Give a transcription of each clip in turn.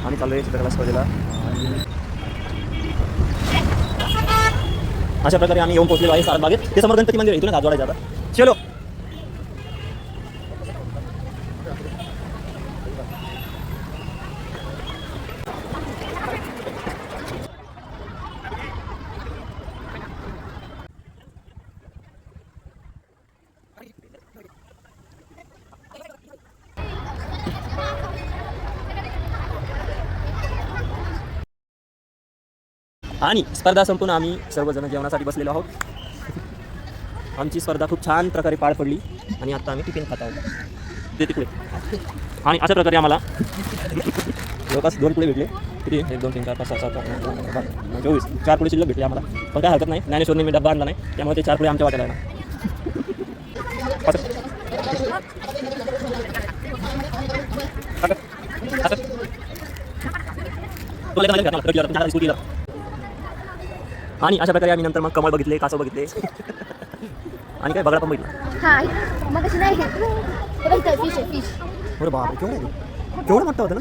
आम्ही चाललो आहे चित्रकला स्पर्धेला. अशा प्रकारे आम्ही येऊन पोहोचलेलो आहे सारंगबागेत. ते समोर गणपती मंदिर आहे, इथून हात जोडायचा आता. चलो. आणि स्पर्धा संपून आम्ही सर्वजण जेवणासाठी बसलेलो आहोत. आमची स्पर्धा खूप छान प्रकारे पार पडली आणि आता आम्ही टिफिन खात आहोत ते तिकडे. आणि अशा प्रकारे आम्हाला जवळपास 2 पुढे भेटले. किती 1 2 3 4 5 6 7 8 9 10 12 24 4 पुढे शिल्लक भेटले आम्हाला. पण काय हरकत नाही, ज्ञानेश्वरने मी डब्बा आणला नाही त्यामुळे ते 4 पुढे आमच्या वाट्याला आहे ना. आणि अशा प्रकारे आम्ही नंतर मग कमळ बघितले, कासव बघितले आणि काय बगळा पण बघितला. मग कशी नाही फिश आहे फिश. अरे बापरे, केवढं मोठं होतं ना.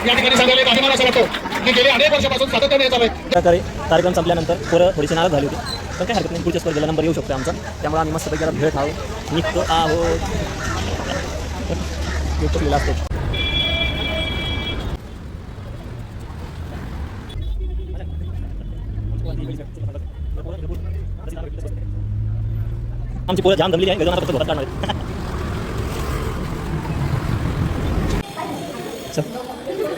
या ठिकाणी सांगायला अभिमान असं वाटतो की गेले अनेक वर्षापासून सातत्याने येत आहे. प्रकारे कार्यक्रम संपल्यानंतर पोरं थोडीशी नाराज झाली होती, पण काय हरकत नाही, पुढच्या स्पर्धेला नंबर येऊ शकतो आमचा. त्यामुळे आम्ही मस्तपैकी आता भेळ खाऊ निघतो आहोत. आमची पोरं जाम जमलेली आहे, गजानन फक्त घरात काढणार आहेत.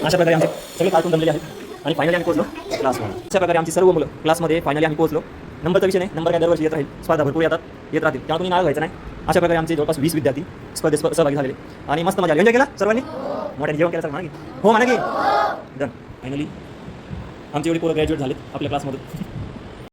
अशा प्रकारे आमचे सगळे कार्टून जमलेले आहेत आणि फायनली आम्ही पोहोचलो क्लासमध्ये. अशा प्रकारे आमची सर्व मुलं क्लासमध्ये फायनली आम्ही पोहोचलो. नंबरचा विषय नाही, नंबर काय दरवर्षी येत राहील, स्पर्धा भरपूर येत राहतील, त्यामुळे तुम्ही नाव घ्यायचं नाही. अशा प्रकारे आमचे जवळपास 20 विद्यार्थी स्पर्धेत सहभागी झालेले आणि मस्त मजा आली. एन्जॉय केला सर्वांनी, मोठ्याने जेवण केलं सर म्हणा की हो म्हणा की डन. फायनली आमची एवढी पोरं ग्रॅज्युएट झालेत आपल्या क्लासमधून.